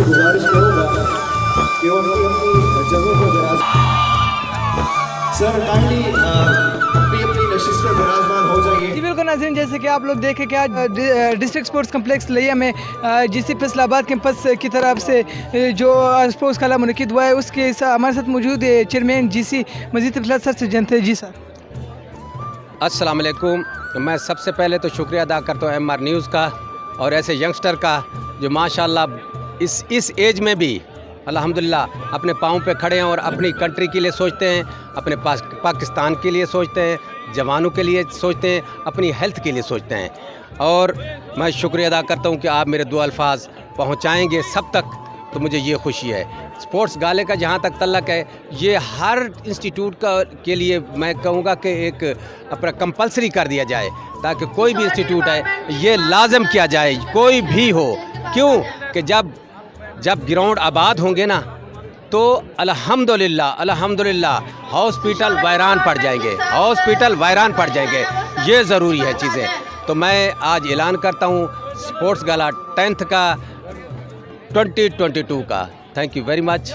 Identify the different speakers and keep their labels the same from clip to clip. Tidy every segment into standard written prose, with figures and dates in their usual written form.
Speaker 1: गुजारिश करूँगा कि वो अपनी जगहों पर विराज सर काइंडली अपनी अपनी नशिस्त पर विराजमान हो जाइए।
Speaker 2: जी बिल्कुल नाज़रीन, जैसे कि आप लोग देखें कि आज डिस्ट्रिक्ट स्पोर्ट्स कम्प्लेक्स लिया में जीसी फैसलाबाद कैंपस की तरफ से जो स्पोर्ट्स गाला मुनक़िद हुआ है, उसके हमारे साथ मौजूद है चेयरमैन जीसी मजीद इफला सर से जनते। जी सर,
Speaker 3: अस्सलाम वालेकुम। मैं सबसे पहले तो शुक्रिया अदा करता हूँ एमआर न्यूज़ का और ऐसे यंगस्टर का जो माशाल्लाह इस एज में भी अल्हम्दुलिल्लाह अपने पाँव पे खड़े हैं और अपनी कंट्री के लिए सोचते हैं, अपने पाकिस्तान के लिए सोचते हैं, जवानों के लिए सोचते हैं, अपनी हेल्थ के लिए सोचते हैं। और मैं शुक्रिया अदा करता हूँ कि आप मेरे दो अल्फाज पहुँचाएँगे सब तक, तो मुझे ये खुशी है। स्पोर्ट्स गाले का जहाँ तक तल्लक है, ये हर इंस्टीट्यूट के लिए मैं कहूँगा कि एक अपना कंपलसरी कर दिया जाए, ताकि कोई भी इंस्टीट्यूट है ये लाजम किया जाए, कोई भी हो। क्यों कि जब ग्राउंड आबाद होंगे ना, तो अल्हम्दुलिल्लाह हॉस्पिटल वीरान पड़ जाएंगे, ये ज़रूरी है चीज़ें। तो मैं आज ऐलान करता हूँ स्पोर्ट्स गाला 10th का 2022 का। Thank you very much.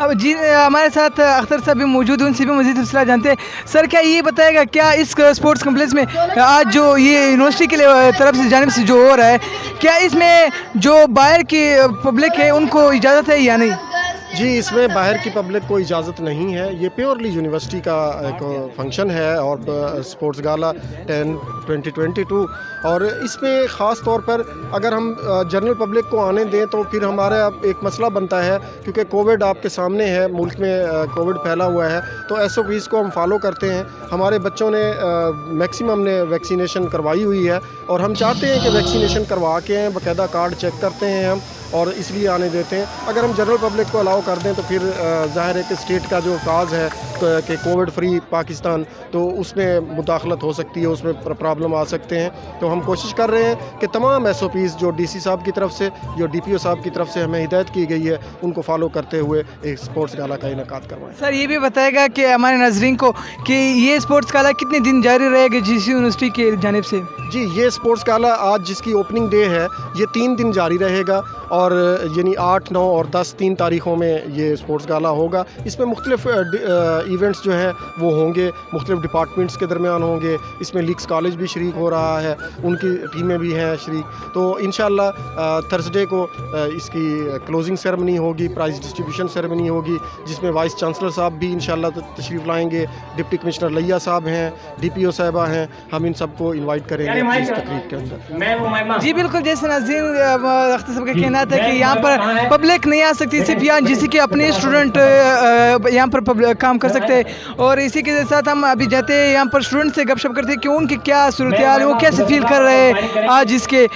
Speaker 2: अब जी हमारे साथ अख्तर साहब भी मौजूद हैं, उनसे भी मज़ीद तफसीलात जानते हैं। सर, क्या ये बताएगा क्या इस स्पोर्ट्स कम्प्लेक्स में आज जो ये यूनिवर्सिटी के लिए तरफ से जानिब से जो हो रहा है, क्या इसमें जो बाहर की पब्लिक है उनको इजाज़त है या नहीं?
Speaker 4: जी, इसमें बाहर की पब्लिक को इजाज़त नहीं है। ये प्योरली यूनिवर्सिटी का एक फंक्शन है और स्पोर्ट्स गाला 2022, और इसमें ख़ास तौर पर अगर हम जनरल पब्लिक को आने दें तो फिर हमारा एक मसला बनता है, क्योंकि कोविड आपके सामने है, मुल्क में कोविड फैला हुआ है, तो SOPs को हम फॉलो करते हैं। हमारे बच्चों ने मैक्सिमम ने वैक्सीनेशन करवाई हुई है और हम चाहते हैं कि वैक्सीनेशन करवा के हैं, बाकायदा कार्ड चेक करते हैं हम, और इसलिए आने देते हैं। अगर हम जनरल पब्लिक को अलाउ कर दें तो फिर ज़ाहिर है कि स्टेट का जो काज है कि कोविड फ्री पाकिस्तान, तो उसमें मुदाखलत हो सकती है, उसमें प्रॉब्लम आ सकते हैं। तो हम कोशिश कर रहे हैं कि तमाम SOPs जो DC साहब की तरफ से, जो DPO साहब की तरफ से हमें हिदायत की गई है, उनको फॉलो करते हुए एक स्पोर्ट्स गाला का इनेकाद करवाएं।
Speaker 2: सर, ये भी बताएगा कि हमारे नाज़रीन को कि ये स्पोर्ट्स गाला कितने दिन जारी रहेगा जीसी यूनिवर्सिटी की जानिब से?
Speaker 4: जी, ये स्पोर्ट्स गाला आज जिसकी ओपनिंग डे है, ये 3 दिन जारी रहेगा, और यानी 8, 9 और 10 3 तारीख़ों में ये स्पोर्ट्स गाला होगा। इसमें मुख्तलिफ इवेंट्स जो हैं वो होंगे, मुख्तलिफ डिपार्टमेंट्स के दरमियान होंगे। इसमें लीग्स कॉलेज भी शरीक हो रहा है, उनकी टीमें भी हैं शरीक। तो इंशाअल्लाह थर्सडे को इसकी क्लोजिंग सेरेमनी होगी, प्राइज़ डिस्ट्रीब्यूशन सेरेमनी होगी, जिसमें वाइस चांसलर साहब भी इंशाअल्लाह तशरीफ़ लाएंगे, डिप्टी कमिश्नर लैया साहब हैं, DPO साहिबा हैं, हम इन सबको इन्वाइट करेंगे इस तकरीब के अंदर।
Speaker 2: जी बिल्कुल, जैसे नाज़रीन अख्तर साहब का कहना था कि यहाँ पर पब्लिक नहीं आ सकती, सिर्फ यहाँ जीसी के अपने स्टूडेंट यहाँ पर काम कर सकते हैं। और इसी के साथ हम अभी जाते हैं यहाँ पर स्टूडेंट से गपशप करते हैं कि उनकी क्या सूरत हाल है, वो कैसे फील कर रहे हैं आज इसके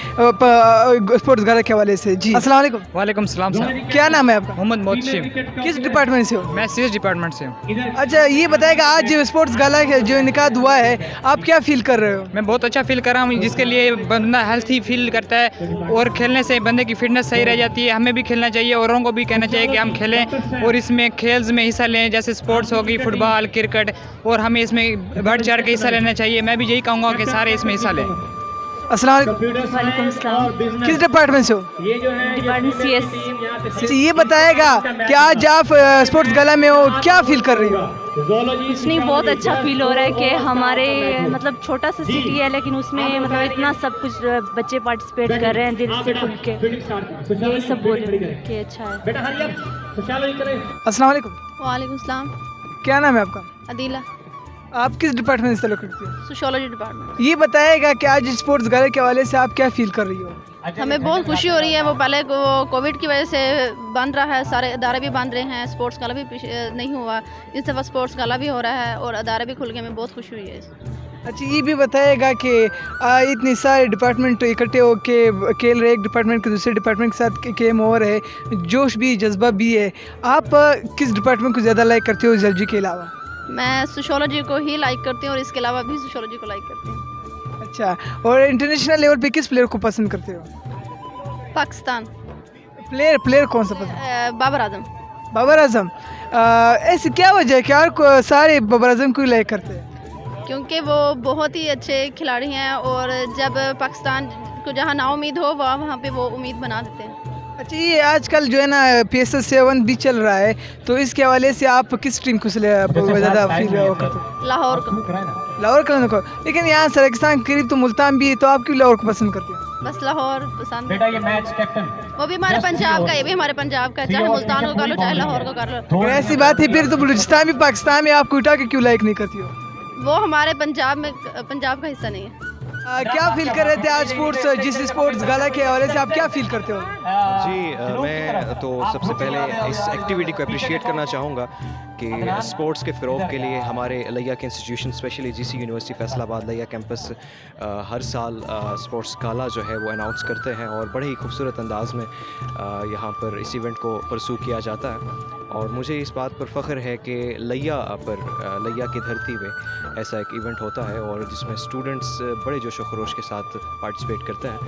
Speaker 2: स्पोर्ट्स गाला के हवाले से। जी अस्सलाम वालेकुम।
Speaker 5: वालेकुम सलाम सर।
Speaker 2: क्या नाम है आपका?
Speaker 5: मोहम्मद मोहसिन।
Speaker 2: किस डिपार्टमेंट से हो?
Speaker 5: मैं CS डिपार्टमेंट से हूँ।
Speaker 2: अच्छा, ये बताएगा आज स्पोर्ट्स गाला जो इनेकाद हुआ है, आप क्या फील कर रहे हो?
Speaker 5: मैं बहुत अच्छा फील कर रहा हूँ, जिसके लिए बंदा हेल्थी फील करता है और खेलने से बंदे की फिटनेस सही रह जाती है। हमें भी खेलना चाहिए, औरों को भी कहना चाहिए कि हम खेलें और इसमें खेल्स में हिस्सा लें, जैसे स्पोर्ट्स होगी, फुटबॉल, क्रिकेट, और हमें इसमें बढ़ चढ़ के हिस्सा लेना चाहिए। मैं भी यही कहूँगा कि सारे इसमें हिस्सा लें।
Speaker 2: अस्सलाम
Speaker 6: वालेकुम सलाम।
Speaker 2: किस डिपार्टमेंट से हो?
Speaker 6: Department CS।
Speaker 2: ये बताएगा कि आज आप स्पोर्ट्स गाला में हो, क्या फील कर रही हो?
Speaker 6: कुछ नहीं, बहुत अच्छा फील हो रहा है कि हमारे मतलब छोटा सा सिटी है, लेकिन उसमें मतलब इतना सब कुछ बच्चे पार्टिसिपेट कर रहे हैं दिल से खुल के, यही सब बोल रहे हैं कि अच्छा है।
Speaker 2: अस्सलाम वालेकुम।
Speaker 7: वालेकुम सलाम।
Speaker 2: क्या नाम है आपका?
Speaker 7: अदीला।
Speaker 2: आप किस डिपार्टमेंट से ताल्लुक़ रखते हो?
Speaker 7: Sociology department.
Speaker 2: ये बताएगा कि आज स्पोर्ट्स गाले के हवाले से आप क्या फील कर रही हो?
Speaker 7: हमें बहुत खुशी हो रही है। वो पहले कोविड की वजह से बंद रहा है, सारे अदारे भी बंद रहे हैं, स्पोर्ट्स गाला भी नहीं हुआ, इस दफ़ा स्पोर्ट्स गाला भी हो रहा है और अदारे भी खुल गए। हमें बहुत खुशी हुई है।
Speaker 2: अच्छा, ये भी बताएगा कि इतने सारे डिपार्टमेंट इकट्ठे हो के खेल रहे, एक डिपार्टमेंट के दूसरे डिपार्टमेंट के साथ गेम हो रहे, जोश भी जज्बा भी है। आप किस डिपार्टमेंट को ज़्यादा लाइक करते हो जियोलॉजी के अलावा?
Speaker 7: मैं सोशियोलॉजी को ही लाइक करती हूँ और इसके अलावा भी सोशियोलॉजी को लाइक करती हूँ।
Speaker 2: अच्छा, और इंटरनेशनल लेवल पे किस प्लेयर को पसंद करते हो?
Speaker 7: पाकिस्तान
Speaker 2: प्लेयर कौन सा पसंद?
Speaker 7: बाबर आजम।
Speaker 2: बाबर आजम। ऐसी क्या वजह है कि यार सारे बाबर आजम को लाइक करते हैं?
Speaker 7: क्योंकि वो बहुत ही अच्छे खिलाड़ी हैं और जब पाकिस्तान को जहाँ ना उम्मीद हो वहाँ पे वो उम्मीद बना देते हैं।
Speaker 2: अच्छा, ये आजकल जो है ना PSL 7 भी चल रहा है, तो इसके हवाले से आप किस टीम को ज़्यादा फील करते हो?
Speaker 7: लाहौर को।
Speaker 2: लाहौर का को, लेकिन यहाँ सराकिस्तान के करीब तो मुल्तान भी है, तो आप क्यों लाहौर को पसंद करते हो?
Speaker 7: बस लाहौर पसंद है। वो भी हमारे पंजाब का, ये भी हमारे पंजाब का, चाहे मुल्तान को कर लो चाहे लाहौर को कर लो।
Speaker 2: अगर ऐसी बात है फिर तो बलूचिस्तान भी पाकिस्तान में आप कोयटा के क्यों लाइक नहीं करती हो?
Speaker 7: वो हमारे पंजाब का हिस्सा नहीं है।
Speaker 2: क्या फील कर रहे थे आज जिस स्पोर्ट्स गाला के हवाले से आप क्या फील करते हो?
Speaker 8: जी मैं तो सबसे पहले इस एक्टिविटी को अप्रिशिएट करना चाहूँगा कि स्पोर्ट्स के फ़रोग के लिए हमारे लिया के institution specially GC university Faisalabad लिया कैंपस हर साल स्पोर्ट्स गाला जो है वो अनाउंस करते हैं और बड़े ही खूबसूरत अंदाज में यहाँ पर इस इवेंट को परसू किया जाता है। और मुझे इस बात पर फ़ख्र है कि लिया की धरती पे ऐसा एक इवेंट होता है और जिसमें स्टूडेंट्स बड़े जोश व खरोश के साथ पार्टिसिपेट करते हैं।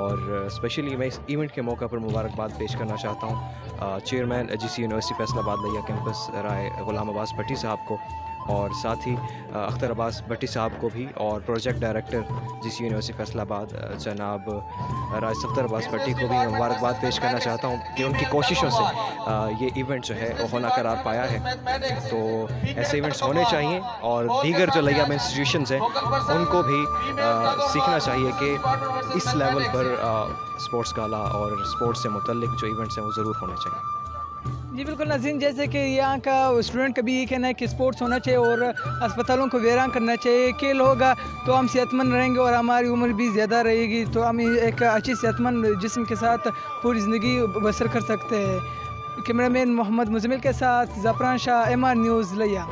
Speaker 8: और स्पेशली मैं इस इवेंट के मौका पर मुबारकबाद पेश करना चाहता हूँ चेयरमैन GC यूनिवर्सिटी फैसलाबाद लिया कैंपस राय ग़ुलाम अब्बास भट्टी साहब को और साथ ही अख्तर अब्बास भट्टी साहब को भी और project director GC university Faisalabad जनाब राज सफ्तर अब्बास भट्टी को भी मैं मुबारकबाद पेश करना चाहता हूँ कि उनकी कोशिशों से ये इवेंट जो है वो होना करार पाया है। तो ऐसे इवेंट्स होने चाहिए और दीगर जो लिया में इंस्टीट्यूशंस हैं उनको भी सीखना चाहिए कि इस लेवल पर स्पोर्ट्स गाला और स्पोर्ट्स से मुतल्लिक जो इवेंट्स हैं वो ज़रूर होने चाहिए।
Speaker 2: जी बिल्कुल नाज़रीन, जैसे कि यहाँ का स्टूडेंट का भी ये कहना है कि स्पोर्ट्स होना चाहिए और अस्पतालों को वीरान करना चाहिए। खेल होगा तो हम सेहतमंद रहेंगे और हमारी उम्र भी ज़्यादा रहेगी, तो हम एक अच्छी सेहतमंद जिस्म के साथ पूरी ज़िंदगी बसर कर सकते हैं। कैमरामैन मोहम्मद मुजमिल के साथ ज़फ़रान शाह, MR न्यूज़ लिया।